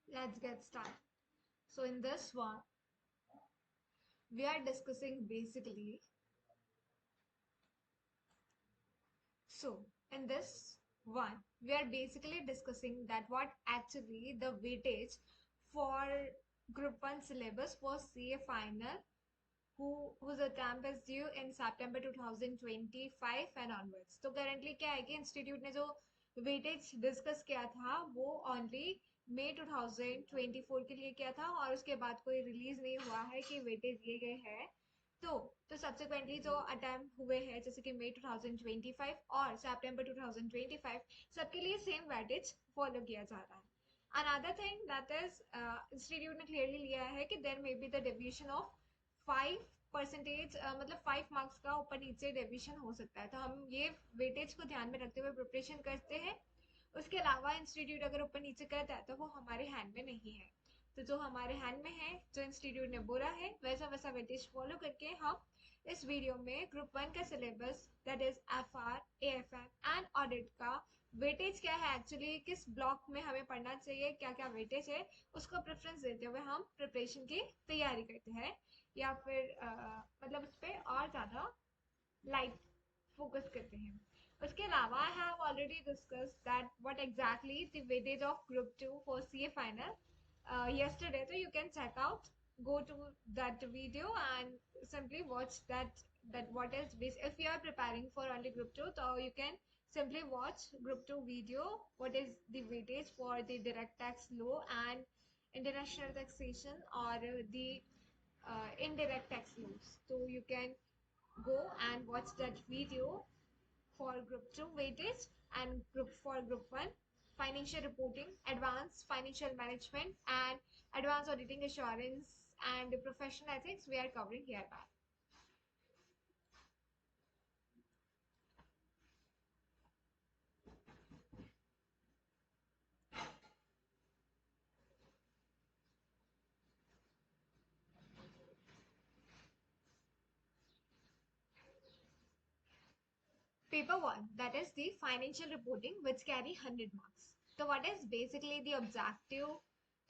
Let's get started. So in this one, we are discussing basically. So in this one, we are basically discussing that what actually the weightage for Group 1 syllabus for CA final whose attempt is due in September 2025 and onwards. तो currently क्या है कि institute ने जो weightage discuss किया था वो only मई 2024 के लिए किया था और उसके बाद कोई रिलीज नहीं हुआ है कि वेटेज दिए गए हैं तो सब्सिक्वेंटली जो अटेम्प्ट हुए हैं जैसे कि मई 2025 और सितंबर 2025 सबके लिए सेम वेटेज फॉलो किया जा रहा है another thing that is institute ने क्लियरली लिया है कि there may be the deviation of 5% मतलब 5 मार्क्स का ऊपर नीचे डेविएशन हो सकता है तो हम ये वेटेज को ध्यान में रखते हुए प्रिपरेशन करते हैं उसके अलावा इंस्टीट्यूट अगर ऊपर नीचे करता है तो वो हमारे हैंड में नहीं है तो जो हमारे हैंड में है जो इंस्टीट्यूट ने बोला है वैसा वैसा वेटेज फॉलो करके हम इस वीडियो में ग्रुप 1 का syllabus that is FR AFM and audit का वेटेज क्या है एक्चुअली किस ब्लॉक में हमें पढ़ना चाहिए क्या क्या वेटेज है उसको प्रेफरेंस देते हुए हम प्रिपरेशन की तैयारी करते हैं या फिर मतलब उस पर और ज़्यादा लाइट फोकस करते हैं उसके अलावा I have already discuss that what exactly the weightage of group 2 for CA final yesterday so you can check out go to that video and simply watch that what is this if you are preparing for only group 2 so you can simply watch group 2 video what is the weightage for the direct tax law and international taxation or the indirect tax laws so you can go and watch that video for group 2 weightage and group for group 1 financial reporting advanced financial management and advanced auditing assurance and professional ethics we are covering hereby. Paper 1 that is the financial reporting which carry 100 marks. So what is basically the objective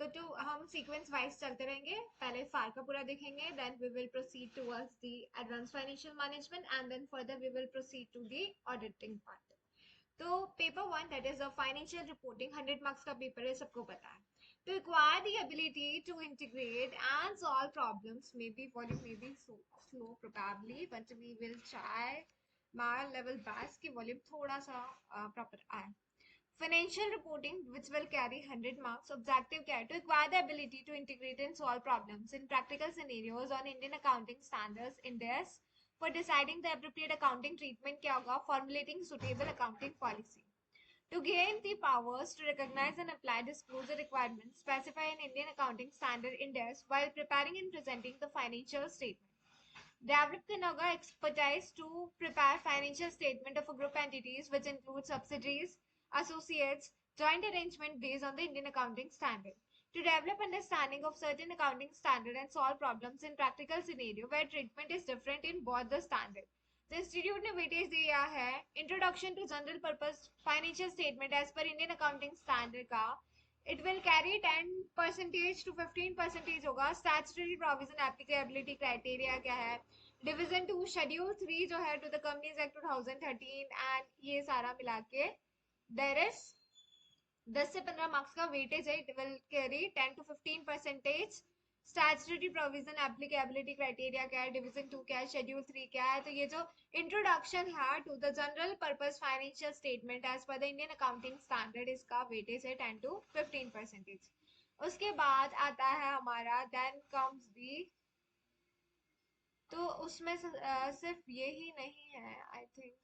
तो हम sequence wise चलते रहेंगे पहले फार का पूरा देखेंगे then we will proceed towards the advance financial management and then further we will proceed to the auditing part तो paper 1 that is a financial reporting 100 marks का पेपर है सबको पता है to acquire the ability to integrate and solve problems maybe volume may be so slow probably but we will try my level best कि volume थोड़ा सा proper आए financial reporting which will carry 100 marks objective क्या है to acquire the ability to integrate and solve problems in practical scenarios on Indian accounting standards India's for deciding the appropriate accounting treatment क्या होगा formulating suitable accounting policy to gain the powers to recognize and apply disclosure requirements specified in Indian Accounting Standard Index while preparing and presenting the financial statement. Develop Kanaga expertise to prepare financial statement of a group entities which include subsidiaries, associates, joint arrangement based on the Indian Accounting Standard. To develop understanding of certain accounting standard and solve problems in practical scenario where treatment is different in both the standard. The institute ने weightage दिया है introduction to general purpose financial statement as per Indian accounting standard का it will carry 10% to 15% होगा statutory provision applicability criteria क्या है division 2 schedule 3 जो है to the companies act 2013 and ये सारा मिला के देयर इज 10 से 15 मार्क्स का वेटेज है it will carry 10 to 15% statutory provision applicability criteria क्या है डिवीजन 2 क्या है शेड्यूल 3 क्या है तो ये जो इंट्रोडक्शन है to the general purpose financial statement as per the Indian accounting standard इसका वेटेज है 10 to 15%. उसके बाद आता है हमारा देन कम्स दी तो उसमें सिर्फ ये ही नहीं है आई थिंक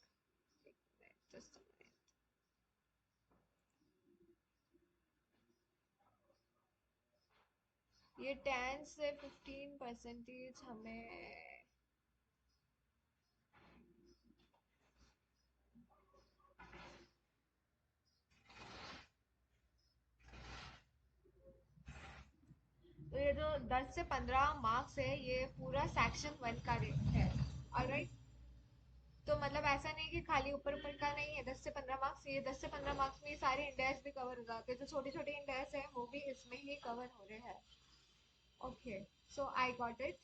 ये 10 से 15% हमें तो ये जो 10 से 15 मार्क्स है ये पूरा सेक्शन 1 का है ऑलराइट तो मतलब ऐसा नहीं कि खाली ऊपर ऊपर का नहीं है 10 से 15 मार्क्स, ये 10 से 15 मार्क्स में ये सारे इंडेक्स भी कवर हो जाते हैं, जो छोटे छोटे इंडेक्स हैं वो भी इसमें ही कवर हो रहे हैं। Okay, so I got it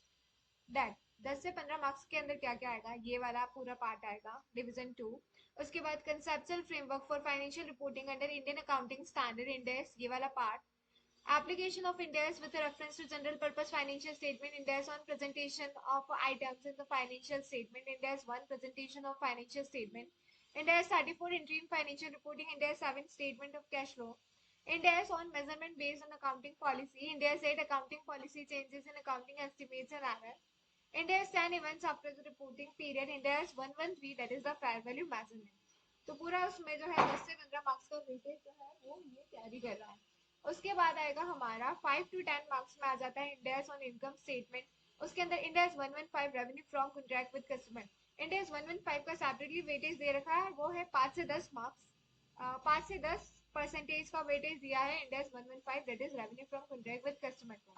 that 10 से 15 मार्क्स के अंदर क्या क्या आएगा, ये वाला पूरा पार्ट आएगा डिवीजन 2। उसके बाद conceptual framework for financial reporting under Indian accounting standard index, ये वाला part. Application of Ind AS with reference to general purpose financial statement. Ind AS on presentation of items in the financial statement. Ind AS 1 presentation of financial statement. Ind AS 34 interim financial reporting. Ind AS 7 statement of cash flow. Ind AS on measurement based on accounting policy. Ind AS 8 accounting policy changes in accounting estimates and error. Ind AS 10 events after the reporting period. Ind AS 113 that is the fair value measurement. तो पूरा उसमें जो है 10 से 15 marks का weightage जो है वो ये कैरी कर रहा है। उसके बाद आएगा हमारा 5 to 10 मार्क्स में आ जाता है इंडेक्स ऑन इनकम स्टेटमेंट। उसके अंदर index 115 revenue from contract with customer. Index 115 का सेपरेटली वेटेज दे रखा है, वो है 5 से 10 मार्क्स। 5 से 10% का वेटेज दिया है index 115 that is revenue from contract with customer को।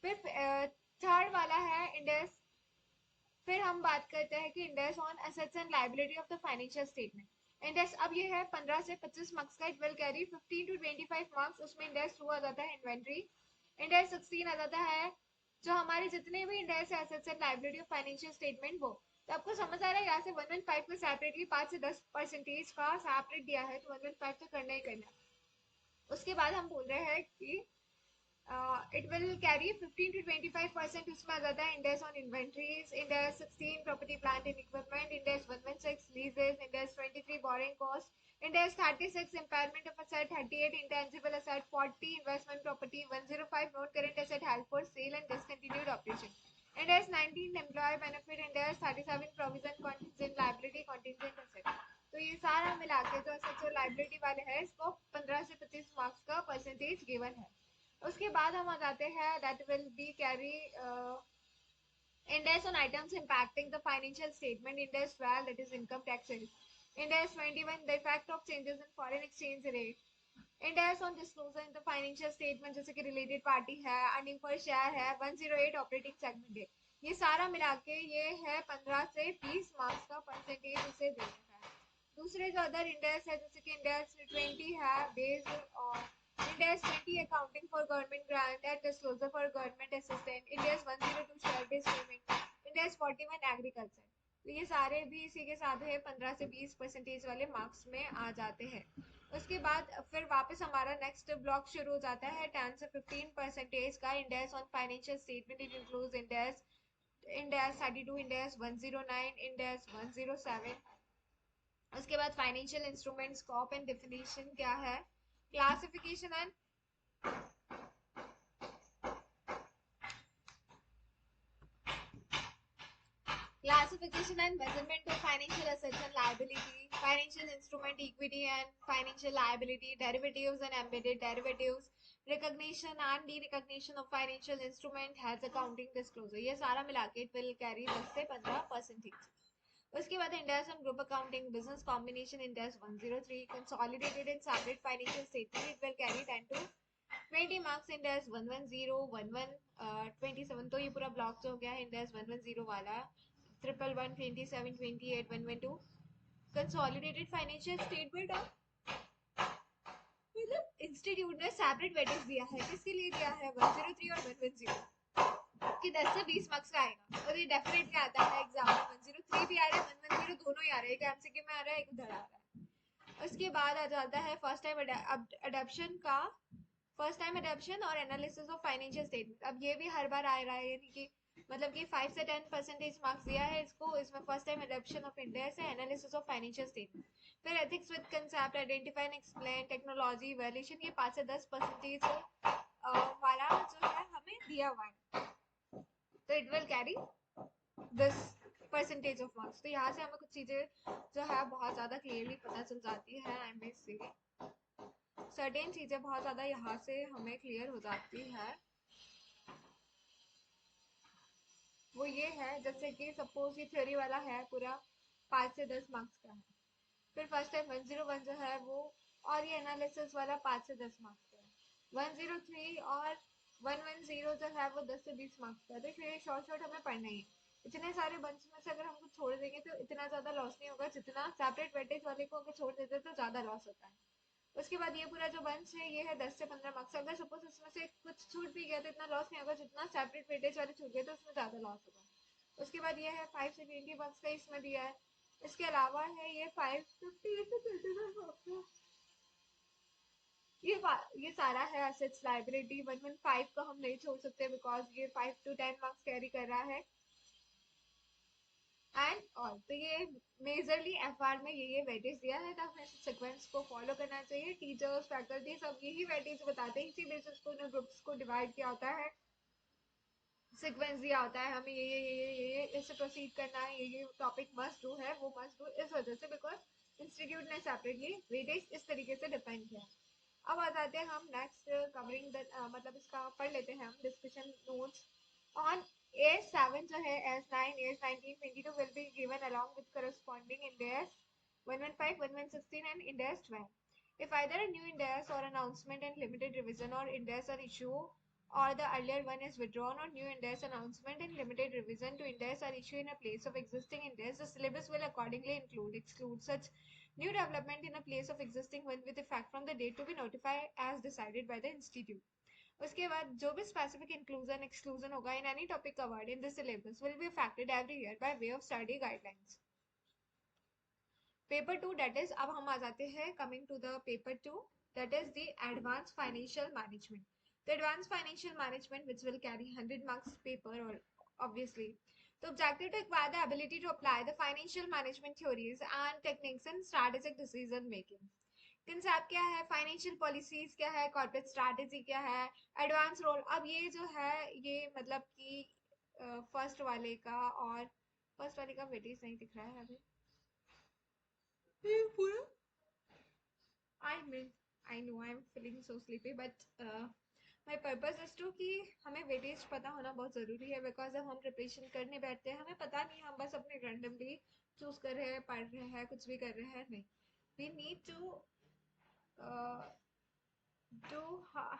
फिर थर्ड वाला है इंडेक्स, फिर हम बात करते हैं कि index on assets and liability of the financial statement. Index अब ये है 15 से 25 मार्क्स का, it will carry 15 to 25 marks. उसमें इंडेक्स 2 आ जाता है इन्वेंट्री। इंडेक्स 16 आ जाता है जो हमारे जितने भी इंडेक्स है assets and liability of financial statement वो। तो आपको समझ आ रहा है यहाँ से 115 को सेपरेटली 5 से 10% का सेपरेट दिया है, तो 115 तो करना ही करना है। उसके बाद हम बोल रहे हैं कि it will carry 15 to 25%। उसमें आ जाता है index on inventories. Index 16 property plant and equipment. Index 116 leases. Index 23 borrowing cost. Index 36 impairment of asset. 38 intangible asset. 40 investment property. 105 non current asset held for sale and discontinued operation. Index 19 employee benefit. Index 37 provision contingent liability contingent asset. तो ये सारा मिला के जो assets और liability वाले है इसको 15 से 25 मार्क्स का परसेंटेज गिवन है। उसके बाद हम आ जाते हैं that will be carry index on items impacting the financial statement. Index 12 that is income taxes. Index 21 the effect of changes in foreign exchange rate. Index on disclosure in the financial statement जैसे कि related party है, earning per share है, 108 operating segment है। ये सारा मिला के ये है 15 से 20 मार्क्स का परसेंटेज उसे दे रखा है। दूसरे जो अदर इंडेक्स है जैसे कि इंडेक्स 20 है बेस्ड और Index 20 accounting for government grant and disclosure for government assistant. Index 102 share based payment. Index 41 agriculture. तो ये सारे भी इसी के साथ है 15 से 20% वाले मार्क्स में आ जाते हैं। उसके बाद फिर वापस हमारा नेक्स्ट ब्लॉक शुरू हो जाता है 10 से 15% का। Index on financial statement it includes index index 32 index 109 index 107। उसके बाद financial instrument scope and definition क्या है, classification and classification and measurement of financial assets and liability, financial instrument equity and financial liability, derivatives and embedded derivatives, recognition and de-recognition of financial instrument has accounting disclosure। ये सारा मिला के it will carry 10 से 15%। उसके बाद index on group accounting business combination index 103 consolidated and separate financial statement it will carry 10 to 20 marks. Index 110 11 27 तो ये पूरा ब्लॉक हो गया है इंडेक्स 110 वाला। 111 27 28 112 कंसोलिडेटेड फाइनेंशियल स्टेटमेंट और मतलब इंस्टीट्यूट ने सेपरेट वेटेज दिया है, किसके लिए दिया है 103 और 110 कि 10 से 20 मार्क्स का आएगा। और ये डेफिनेटली आता है एग्जाम में, 103 भी आ रहा है 110 दोनों ही आ रहे हैं, एक एमसीक्यू में आ रहा है एक उधर आ रहा है। उसके बाद आ जाता है फर्स्ट टाइम अडॉप्शन का, फर्स्ट टाइम अडॉप्शन और एनालिसिस ऑफ फाइनेंशियल स्टेटमेंट। अब ये भी हर बार आ रहा है, यानी कि मतलब कि 5 से 10% मार्क्स दिया है इसको। इसमें first time adoption of index है, एनालिसिस ऑफ फाइनेंशियल स्टेटमेंट, फिर ethics with concept, identify and explain, technology, valuation. ये 5 से 10% वाला जो है हमें दिया हुआ है, तो it will carry this percentage of marks. तो यहाँ से हमें कुछ चीजें जो है बहुत ज्यादा क्लियरली पता चल जाती है। आई मे से सर्टेन चीजें बहुत ज्यादा यहाँ से हमें क्लियर हो जाती है। वो ये है जैसे कि सपोज ये थ्योरी वाला है पूरा 5 से 10 मार्क्स का है। फिर फर्स्ट टाइम 101 जो है वो और ये एनालिसिस वाला 5 से 10 मार्क्स का है। 103 और 110 जो है वो 10 से 20 मार्क्स का है। तो फिर शॉर्ट शॉर्ट हमें पढ़ना ही है। इतने सारे बंच में से अगर हम कुछ छोड़ देंगे तो इतना ज्यादा लॉस नहीं होगा जितना सेपरेट वेटेज वाले को अगर छोड़ देते तो ज्यादा लॉस होता है। उसके बाद ये पूरा जो बंच है ये है 10 से 15 मार्क्स। अगर सपोज इसमें से कुछ छूट भी गया तो इतना लॉस नहीं होगा जितना सेपरेट वेटेज वाले छूट गए तो उसमें ज्यादा लॉस होगा। उसके बाद ये है 5 से 20 मार्क्स का इसमें दिया है। इसके अलावा है ये 550 ये सारा है असेट्स लाइबिलिटी। 115 को हम नहीं छोड़ सकते बिकॉज ये 5 to 10 मार्क्स कैरी कर रहा है। एंड ऑल तो ये मेजरली एफआर में ये वेटेज दिया है, तो हमें सीक्वेंस को फॉलो करना चाहिए। टीचर्स फैकल्टी सब यही वेटेज बताते हैं, इसी बेसिस पे उन्हें ग्रुप्स को डिवाइड किया होता है, सीक्वेंस दिया होता है हमें ये इससे प्रोसीड करना है, ये टॉपिक मस्ट डू है, वो मस्ट डू इस वजह से बिकॉज इंस्टीट्यूट ने सेपरेटली वेटेज इस तरीके से डिफाइन किया है। अब आ जाते हैं हम नेक्स्ट कवरिंग द मतलब इसका पढ़ लेते हैं हम डिस्कशन नोट्स ऑन AS7 जो है AS9 AS19 22 will be given along with corresponding index 115 1116 and index 12. If either a new index or announcement and limited revision or index are issue or the earlier one is withdrawn or new index announcement and limited revision to index are issued in a place of existing index, the syllabus will accordingly exclude such new development in a place of existing one with effect from the date to be notified as decided by the institute. उसके बाद जो भी specific inclusion exclusion होगा in any topic covered in the syllabus will be affected every year by way of study guidelines. Paper two that is, अब हम आ जाते हैं coming to the paper two that is the advance financial management. The advance financial management which will carry 100 marks paper और obviously the objective to acquire the ability to apply the financial management theories and techniques in strategic decision making। Concept क्या है, financial policies क्या है, corporate strategy क्या है, advance role. अब ये जो है ये मतलब कि फर्स्ट वाले का और फर्स्ट वाले का वेटेज नहीं दिख रहा है अभी ये पूरा। I know I am feeling so sleepy but my purpose is to कि हमें वेटेज पता होना बहुत ज़रूरी है बिकॉज जब हम प्रिपरेशन करने बैठते हैं हमें पता नहीं, हम बस अपने रैंडमली चूज कर रहे हैं, पढ़ रहे हैं, कुछ भी कर रहे हैं, नहीं। We need to to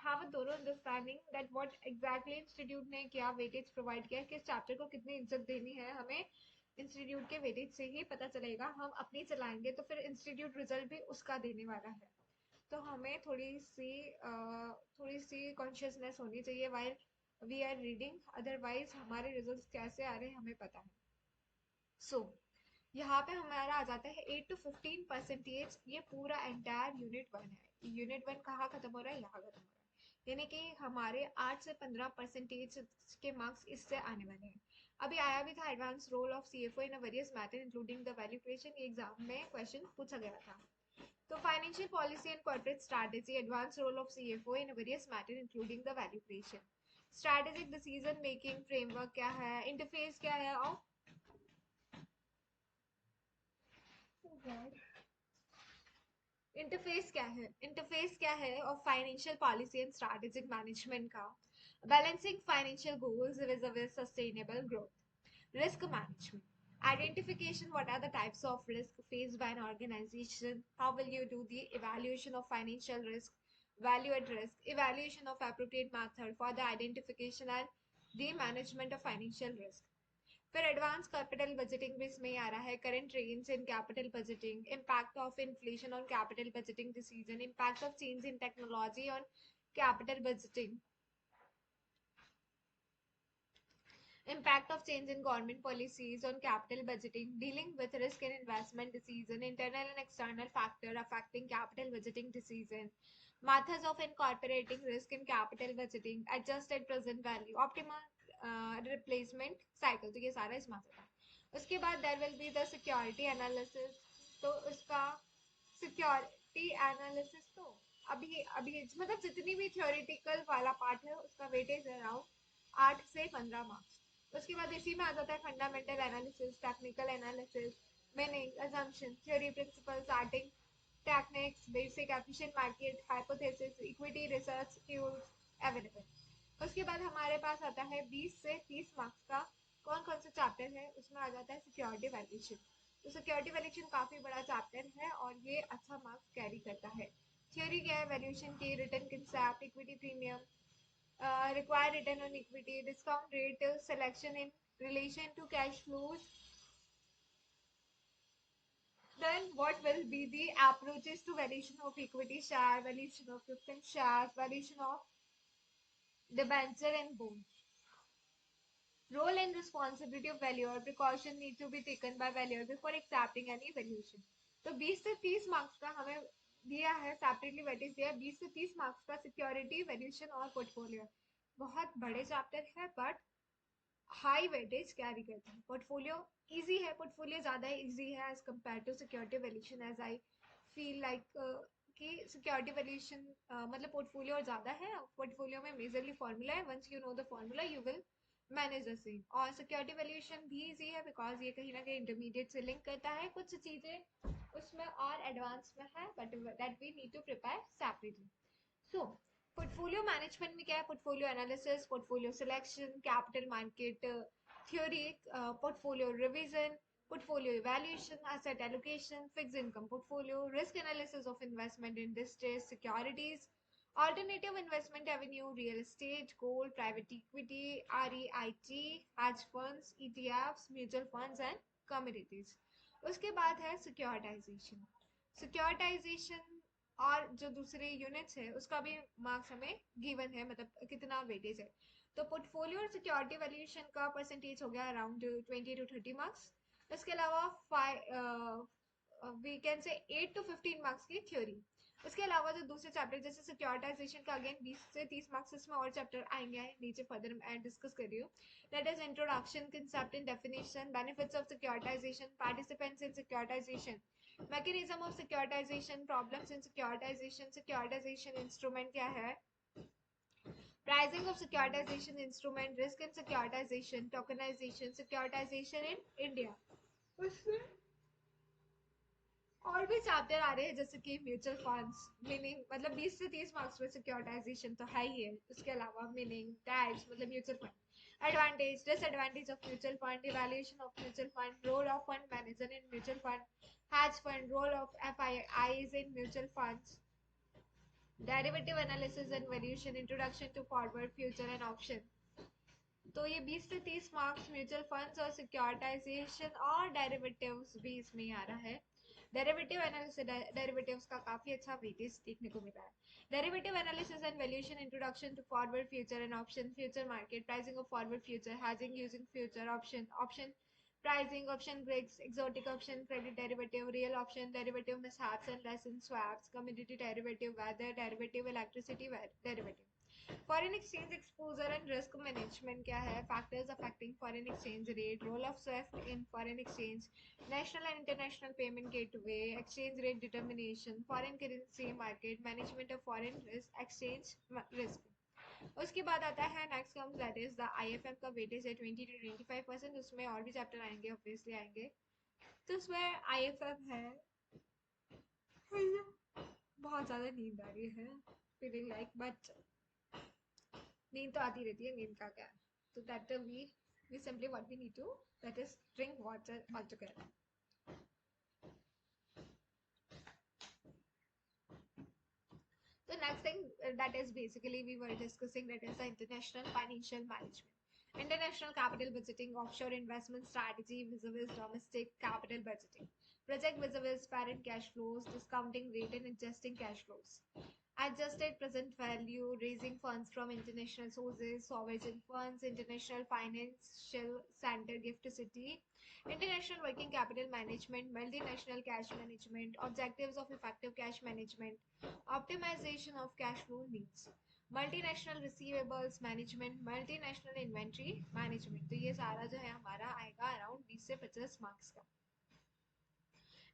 have a thorough understanding that what exactly institute ने क्या वेटेज प्रोवाइड किया है, किस चैप्टर को कितनी इज्जत देनी है, हमें इंस्टीट्यूट के वेटेज से ही पता चलेगा। हम अपनी चलाएंगे तो फिर इंस्टीट्यूट रिजल्ट भी उसका देने वाला है। तो हमें थोड़ी सी कॉन्शियसनेस होनी चाहिए while we are reading, otherwise हमारे रिजल्ट कैसे आ रहे हैं हमें पता है। सो यहाँ पे हमारा आ जाता है 8 to 15%। ये पूरा एंटायर यूनिट 1 है। यूनिट 1 कहाँ खत्म हो रहा है, यहाँ खत्म हो रहा है, यानी कि हमारे 8 से 15% के मार्क्स इससे आने वाले हैं। अभी आया भी था advance role of CFO in various method including the value creation, ये एग्जाम में क्वेश्चन पूछा गया था। तो financial policy and corporate strategy, advance role of CFO in various method including the value creation, strategic decision making framework क्या है, interface क्या है और इंटरफेस क्या है और financial policy and strategic management का, balancing financial goals with sustainable growth, risk management, identification what are the types of risk faced by an organization, how will you do the evaluation of financial risk, value at risk, evaluation of appropriate method for the identification and the management of financial risk। फिर advance capital budgeting भी इसमें आ रहा है, current trends in capital budgeting, impact of inflation on capital budgeting decision, impact of change in technology on capital budgeting, impact of change in government policies on capital budgeting, dealing with risk and investment decision, internal and external factor affecting capital budgeting decision, methods of incorporating risk in capital budgeting, adjusted present value, optimal replacement cycle। तो ये सारा इसमें आता है। उसके बाद there will be the security analysis। तो उसका सिक्योरिटी एनालिसिस तो अभी मतलब जितनी भी थियोरिटिकल वाला पार्ट है उसका वेटेज है अराउंड 8 से 15 मार्क्स। उसके बाद इसी में आ जाता है fundamental analysis, technical analysis, meaning, assumption, theory, principle, starting techniques, basic efficient market hypothesis, equity research tools available. उसके बाद हमारे पास आता है 20 से 30 मार्क्स का कौन कौन सा चैप्टर है, उसमें आ जाता है सिक्योरिटी वैल्यूएशन। तो सिक्योरिटी वैल्यूएशन काफी बड़ा चैप्टर है और ये अच्छा मार्क्स कैरी करता है। थ्योरी क्या है वैल्यूएशन की, return concept, equity premium, require return on equity, discount rate, selection in relation to cash flows. Then what will be the approaches to valuation of equity share, valuation of preference shares, valuation of debenture and bond. Role and responsibility of valuer, precaution need to be taken by valuer before accepting any valuation. तो 20 से 30 marks का हमें दिया है, separately weightage दिया है 20 से 30 marks का सिक्योरिटी, वैल्यूएशन और पोर्टफोलियो। बहुत बड़े चैप्टर है बट हाई वेटेज कैरी करते हैं। पोर्टफोलियो इजी है, पोर्टफोलियो ज़्यादा इजी है as compare to security valuation, as I feel like कि सिक्योरिटी वैल्यूएशन मतलब पोर्टफोलियो ज़्यादा है। पोर्टफोलियो में मेजरली फॉर्मूला है, once you know the formula you will manage the same. और सिक्योरिटी वैल्यूएशन भी इजी है बिकॉज ये कहीं ना कहीं इंटरमीडिएट से लिंक करता है, कुछ चीज़ें उसमें और एडवांस में है but that we need to prepare separately. So portfolio management में क्या है? Portfolio analysis, portfolio selection, capital market theory, portfolio revision, portfolio evaluation, asset allocation, fixed income portfolio, risk analysis of investment in distressed securities, alternative investment avenue, real estate, gold, private equity, REIT, hedge funds, ETFs, mutual funds and commodities. उसके बाद है securitisation. Securitisation और जो दूसरे units है उसका भी marks हमें गिवन है, मतलब कितना वेटेज है। तो पोर्टफोलियो और सिक्योरिटी वैल्यूएशन का परसेंटेज हो गया अराउंड 20 to 30 मार्क्स। इसके अलावा we can say 8 to 15 marks की थ्योरी। उसके अलावा जो दूसरे चैप्टर जैसे सिक्योरिटाइजेशन का अगेन 20 से 30 मार्क्स, इसमें और चैप्टर आएंगे, नीचे फर्दर मैं डिस्कस कर रही हूँ। That is introduction, concept and definition, benefits of securitization, participants in securitization, mechanism of securitization, problems in securitization, securitization instrument क्या है, pricing of securitization instrument, risk in securitization, tokenization, securitization in India। उसमें और भी chapter आ रहे हैं जैसे कि mutual funds, meaning मतलब 20 से 30 मार्क्स में सिक्योरिटाइजेशन तो है ही है। उसके अलावा मीनिंग टाइप्स मतलब mutual fund, advantage disadvantage of mutual fund, evaluation of mutual fund, role of fund manager in mutual fund, hedge fund, role of FIIs in mutual funds, derivative analysis and valuation, introduction to forward future and option. तो ये 20 से 30 marks mutual funds और securitization और derivatives भी इसमें ही आ रहा है। Derivative analysis, derivatives का काफी अच्छा वेटेज देखने को मिला है। Derivative analysis and valuation, introduction to forward future and option, future market, pricing of forward future, hedging using future, option, option pricing, option breaks, exotic option, credit derivative, real option derivative, mishaps and lessons, swaps, commodity derivative, weather derivative, electricity derivative. Foreign exchange exposure and risk management क्या है, factors affecting foreign exchange rate, role of SWIFT in foreign exchange, national and international payment gateway, exchange rate determination, foreign currency market, management of foreign risk, exchange risk. उसके बाद आता है next comes that is the IFM का weightage है 20 to 25%। उसमें और भी chapter आएंगे, ऑब्वियसली आएंगे। तो उसमें आईएफएम है, बहुत ज्यादा नींद आ रही है, फीलिंग लाइक, बट नींद तो आती रहती है, नींद का क्या है। तो that we simply what we need to that is drink water all together. The next thing that is basically we were discussing, that is the international financial management. International capital budgeting, offshore investment strategy vis-a-vis domestic capital budgeting, project vis-a-vis parent cash flows, discounting rate and adjusting cash flows, adjusted present value, raising funds from international sources, sovereign funds, international financial center, gift city, international working capital management, multinational cash management, objectives of effective cash management, optimization of cash flow needs, multinational receivables management, multinational inventory management. तो ये सारा जो है हमारा आएगा around 20 से 50 marks का।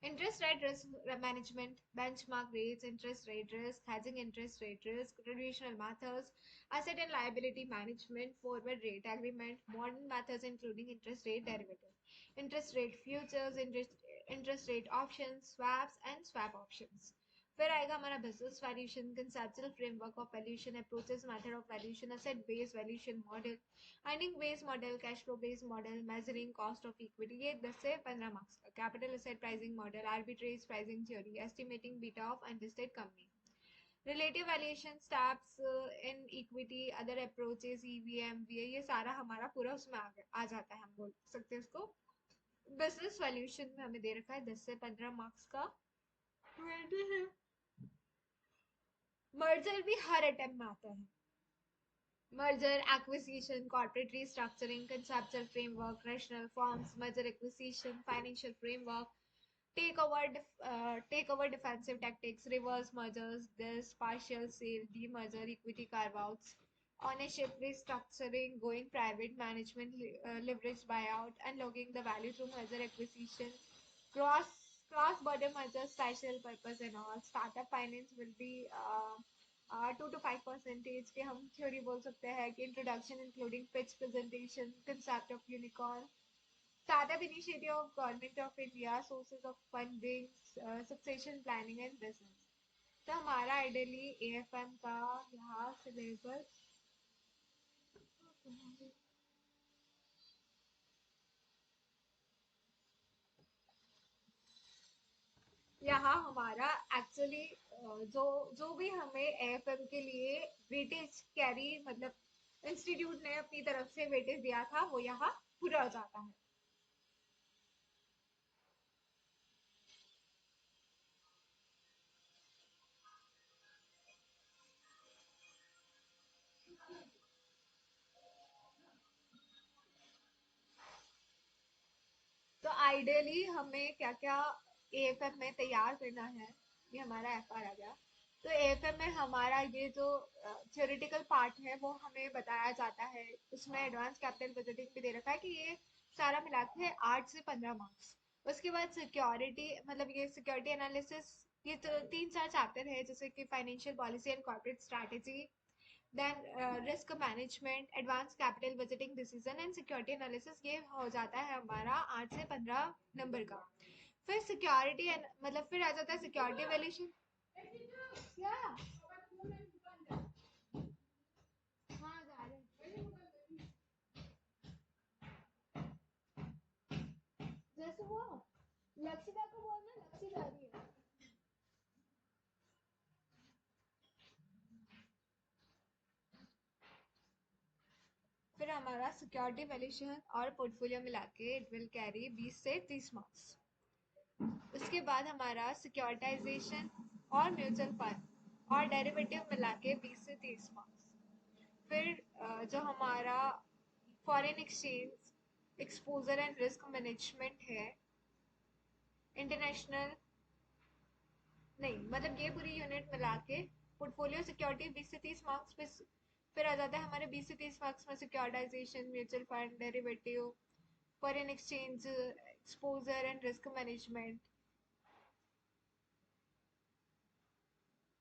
Interest rate risk management, benchmark rates, interest rate risk, hedging interest rate risk, traditional methods, asset and liability management, forward rate agreement, modern methods including interest rate derivative, interest rate futures, interest rate options, swaps and swap options. फिर आएगा हमारा business valuation, conceptual framework of valuation, approaches, method of valuation, asset based valuation model, earning based model, cash flow based model, measuring cost of equity. ये 10 से 15 marks का। Capital asset pricing model, arbitrage pricing theory, estimating beta of unlisted company, relative valuation steps in equity, other approaches, EVM, वीए, ये सारा हमारा पूरा उसमें आ जाता है, हम बोल सकते हैं उसको। बिजनेस सॉल्यूशन में हमें दे रखा है 10 से 15 मार्क्स का। 20 है। मर्जर भी हर अटेम्प्ट में आता है। merger acquisition, corporate restructuring, conceptual framework, rational forms, merger acquisition, financial framework, takeover defensive tactics, reverse mergers, this partial sale, demerger, equity carve-outs, ownership restructuring, going private, management leverage buyout, unlocking the value through merger acquisition, cross cross border mergers, special purpose and all. Startup finance will be 2 to 5% के हम theory बोल सकते हैं कि introduction including pitch presentation, concept of unicorn, startup initiative of government of India, sources of funding, succession planning and business। तो हमारा ideally AFM का यहाँ सिलेबस यहाँ हमारा एक्चुअली जो जो भी हमें एएफएम के लिए वेटेज कैरी मतलब इंस्टीट्यूट ने अपनी तरफ से वेटेज दिया था वो यहाँ पूरा हो जाता है। तो आइडियली हमें क्या क्या एएफएम में तैयार करना है, ये हमारा एफआर आ गया। तो एएफएम में हमारा ये जो थ्योरेटिकल पार्ट है वो हमें बताया जाता है, उसमें एडवांस कैपिटल बजटिंग भी दे रखा है कि ये सारा मिला के 8 से 15 मार्क्स। उसके बाद सिक्योरिटी मतलब ये सिक्योरिटी एनालिसिस, ये तो 3 4 चैप्टर है जैसे कि financial policy and corporate strategy, then risk management, advance capital budgeting decision and security analysis, ये हो जाता है हमारा 8 से 15 नंबर का। फिर सिक्योरिटी मतलब फिर आ जाता है सिक्योरिटी वैल्यूएशन। क्या हाँ जा रहे हैं। जैसे वो लक्षिता को बोलना, लक्षी जा रही है। फिर हमारा सिक्योरिटी वैल्यूएशन और पोर्टफोलियो मिला के इट विल कैरी 20 से 30 मार्क्स। उसके बाद हमारा सिक्योरिटाइजेशन और म्यूचुअल फंड और डेरिवेटिव मिला के 20 से 30 मार्क्स। फिर जो हमारा foreign exchange exposure and risk management है, इंटरनेशनल नहीं मतलब ये पूरी यूनिट मिला के पोर्टफोलियो सिक्योरिटी 20 से 30 मार्क्स। फिर आ जाता है हमारे 20 से 30 मार्क्स में securitization, mutual fund, derivative, foreign exchange exposure and risk management,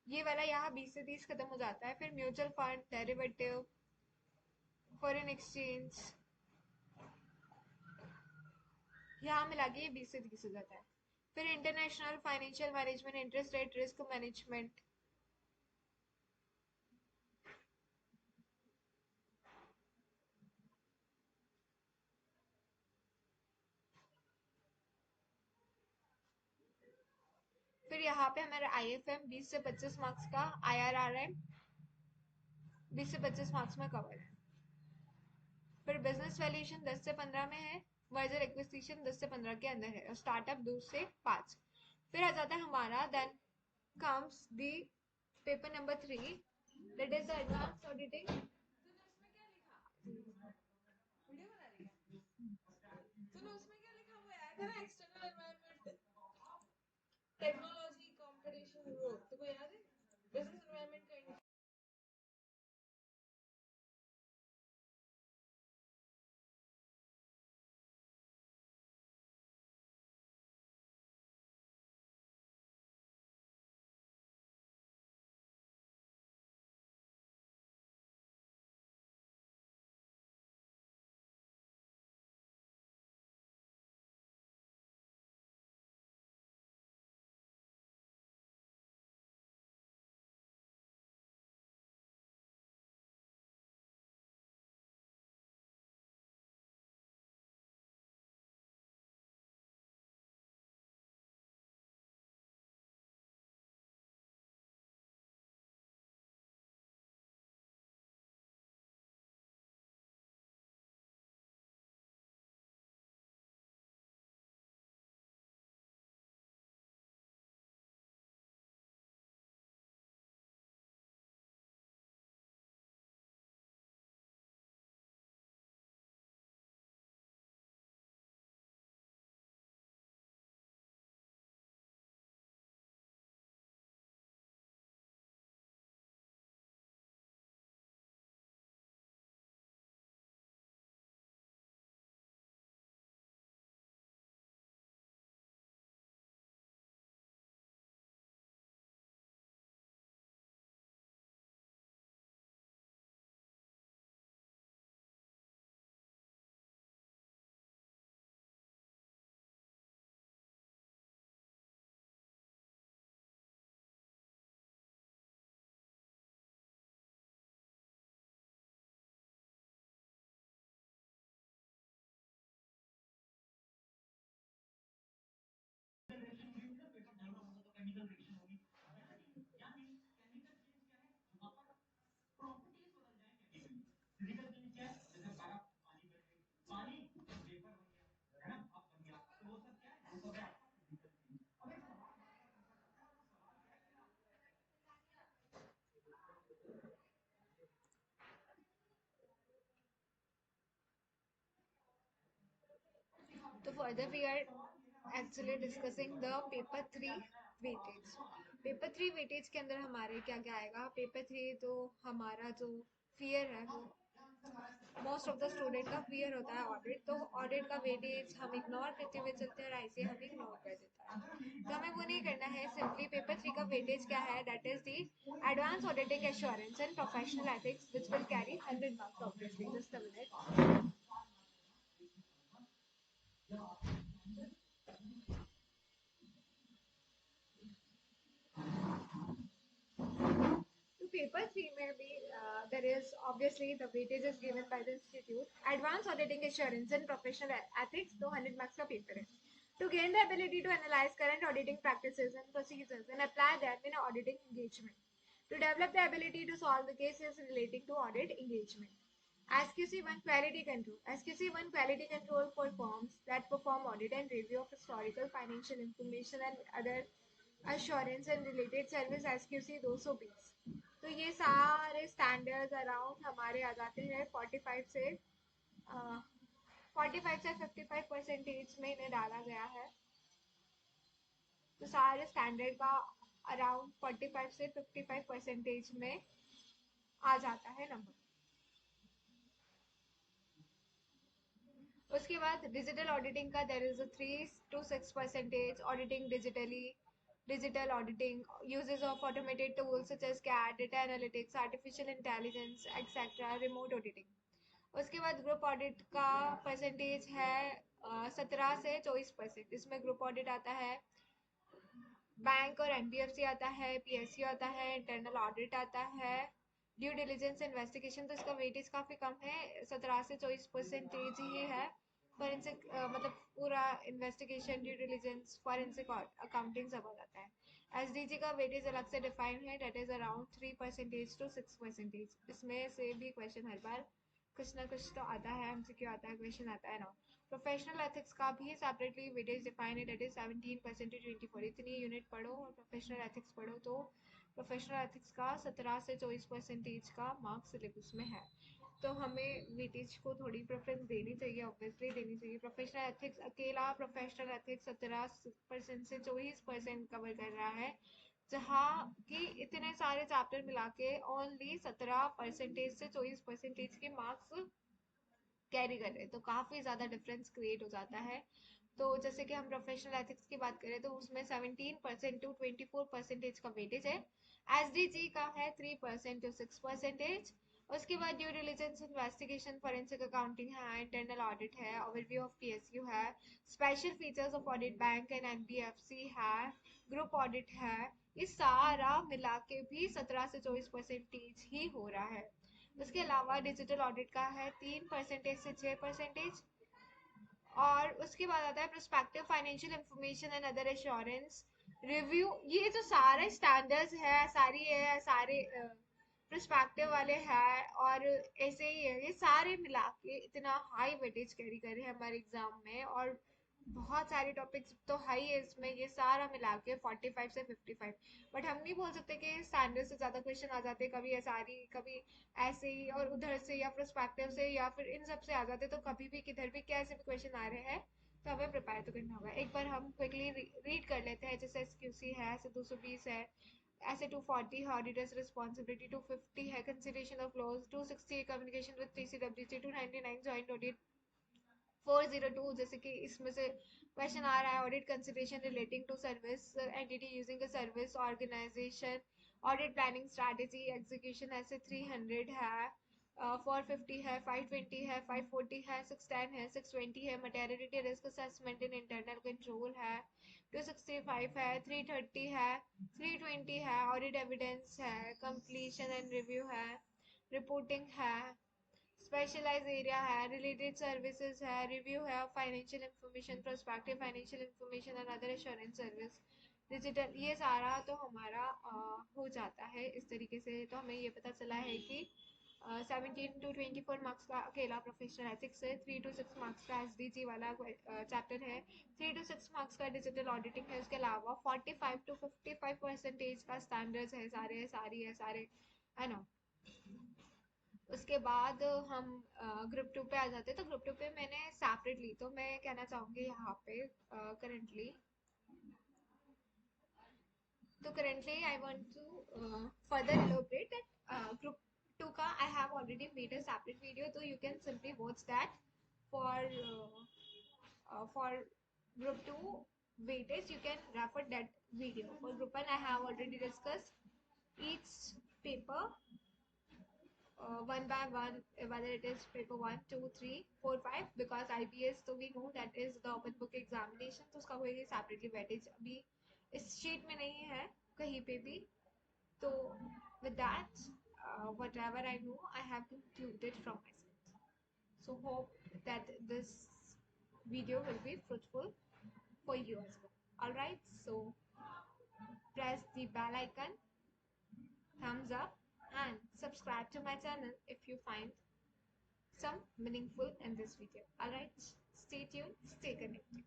ये वाला यहाँ 20 से 30 खत्म हो जाता है। फिर mutual fund, derivative, foreign exchange, यहाँ मिला के ये 20 से 30 हो जाता है। फिर international financial management, interest rate risk management, फिर यहाँ पे हमारा आईएफएम 20 से 25 मार्क्स का, आईआरआरएम 20 से 25 मार्क्स में कवर है। फिर बिजनेस वैल्यूएशन 10 से 15 में है, मर्जर एक्विजिशन 10 से 15 के अंदर है और स्टार्टअप 2 से 5। फिर आ जाता है हमारा then comes the paper number 3, that is the advance auditing. Video बना रही है, सुनो उसमें क्या लिखा हुआ है, आया था ना एक्सटर्नल एनवायरनमेंट, टेक्नोलॉजी कंपटीशन, वो तुमको याद है बिजनेस एनवायरनमेंट का So further we are actually discussing the paper three weightage. Paper three weightage के अंदर हमारे क्या क्या आएगा. पेपर थ्री तो हमारा जो फियर है वो मोस्ट ऑफ द स्टूडेंट का फियर होता है ऑडिट. तो ऑडिट का वेटेज हम इग्नोर करते हुए चलते हैं और ऐसे हम इग्नोर कर देता है. तो हमें वो नहीं करना है. सिंपली पेपर थ्री का वेटेज क्या है, that is the advance auditing assurance and professional ethics which will carry 100 marks obviously. Just a minute. To paper three में भी there is obviously the weightage is given by the institute. Advanced auditing assurance and professional ethics 200 marks का paper है. To gain the ability to analyze current auditing practices and procedures and apply them in auditing engagement. To develop the ability to solve the cases relating to audit engagement. SQC1 quality control. SQC1 quality control for firms that perform audit and review of historical financial information and other assurance and related service SQC 220. तो ये सारे standards around हमारे आ जाते हैं 45 से 55% में इन्हें डाला गया है. तो सारे स्टैंडर्ड का अराउंड 45 से 55% में आ जाता है नंबर. उसके बाद डिजिटल ऑडिटिंग का there is 3 to 6% auditing digitally. Digital auditing uses of automated tools such as CAD, data analytics, artificial intelligence, etc. Remote auditing. उसके बाद ग्रुप ऑडिट का परसेंटेज है 17 से 24%. इसमें ग्रुप ऑडिट आता है, बैंक और एनबीएफसी आता है, पीएसयू आता है, इंटरनल ऑडिट आता है, ड्यू डिलिजेंस इन्वेस्टिगेशन. तो इसका वेटेज काफी कम है, 17 से 24% ही है. फॉरेंसिक मतलब पूरा investigation, due diligence, forensic accounting सब हो जाता है. एसडीजी का वेटेज अलग से डिफाइन है, डेट इज अराउंड 3% to 6%. इसमें से भी क्वेश्चन हर बार कुछ ना कुछ तो आता है, एमसीक्यू आता है, क्वेश्चन आता है ना. प्रोफेशनल एथिक्स का भी सेपरेटली वेटेज डिफाइन है, डेट इज 17% to 24. इतनी यूनिट पढ़ो और प्रोफेशनल एथिक्स पढ़ो तो प्रोफेशनल एथिक्स का 17 से 24% का मार्क्स सिलेबस में है. तो हमें वेटेज को थोड़ी प्रेफरेंस देनी चाहिए, ऑब्वियसली देनी चाहिए. प्रोफेशनल एथिक्स अकेला प्रोफेशनल एथिक्स 17% से 24% कवर कर रहा है, जहाँ की इतने सारे चैप्टर मिला के ओनली 17% से 24% के मार्क्स कैरी कर रहे हैं. तो काफी ज्यादा डिफरेंस क्रिएट हो जाता है. तो जैसे कि हम प्रोफेशनल एथिक्स की बात करें तो उसमें 17% to 24% का वेटेज है. एसडीजी का है 3% to 6%. उसके बाद due diligence investigation, forensic accounting है, इंटरनल ऑडिट है, ओवरव्यू ऑफ पीएसयू है, special features of audit bank and NBFC है, ग्रुप ऑडिट है. ये सारा मिला के भी 17 से 24% ही हो रहा है. उसके अलावा डिजिटल ऑडिट का है 3% से 6%. और उसके बाद आता है prospective financial information and other assurance review. ये जो सारे स्टैंडर्ड्स है सारी है सारे प्रोस्पेक्टिव वाले हैं और ऐसे ही है, ये सारे मिला के इतना हाई वेटेज कैरी करे हैं हमारे एग्जाम में. और बहुत सारे टॉपिक्स तो हाई है इसमें, ये सारा मिला के 45 से 55. बट हम नहीं बोल सकते कि स्टैंडर्ड से ज्यादा क्वेश्चन आ जाते, कभी एसआरई, कभी ऐसे ही और उधर से या प्रोस्पेक्टिव से या फिर इन सब से आ जाते. तो कभी भी किधर भी कैसे भी क्वेश्चन आ रहे हैं तो हमें प्रिपेयर तो करना होगा. एक बार हम क्विकली रीड कर लेते हैं. जैसे एसक्यूसी है, ऐसे 220 है, ऐसे 240 है ऑडिटर्स रिस्पॉन्सिबिलिटी, 250 है कंसिडरेशन ऑफ लॉज, 260 है communication with TCWC, 299 joint audit, 402 जैसे कि इसमें से क्वेश्चन आ रहा है audit consideration relating to service entity using a service organization, audit planning strategy execution, ऐसे 300 है, 450 है, 520 है, 540 है, 610 है, 620 है, materiality risk assessment in internal control है, 265 है, 330 है, 320 है, ऑडिट एविडेंस है, कंप्लीशन एंड रिव्यू है, रिपोर्टिंग है, स्पेशलाइज एरिया है, रिलेटेड सर्विसेज है, रिव्यू है financial information, prospective financial information and other assurance service, digital ये सारा तो हमारा हो जाता है इस तरीके से। तो हमें ये पता चला है कि 17 to 24 मार्क्स का अकेला प्रोफेशनल एथिक्स है, 3 to 6 मार्क्स का एसडीजी वाला चैप्टर है, 3 to 6 मार्क्स का डिजिटल ऑडिटिंग है, उसके अलावा 45 to 55% का स्टैंडर्ड्स है, सारे है ना। उसके बाद हम ग्रुप टू पे आ जाते हैं। तो ग्रुप टू पे मैंने सेपरेट ली, तो मैं कहना चाहूँगी यहाँ पे करेंटली, तो currently I want to further elaborate that group 2 ka I have already made a separate video, so you can simply watch that. For group 2 weightage you can refer that video. For group 1 I have already discussed each paper one by one, whether it is paper 1 2 3 4 5, because IBS so we know that is the open book examination, तो उसका कोई separately weightage अभी इस sheet में नहीं है कहीं पे भी। So with that, whatever I know, I have concluded from my side. So hope that this video will be fruitful for you as well. Alright, so press the bell icon, thumbs up, and subscribe to my channel if you find some meaningful in this video. Alright, stay tuned, stay connected.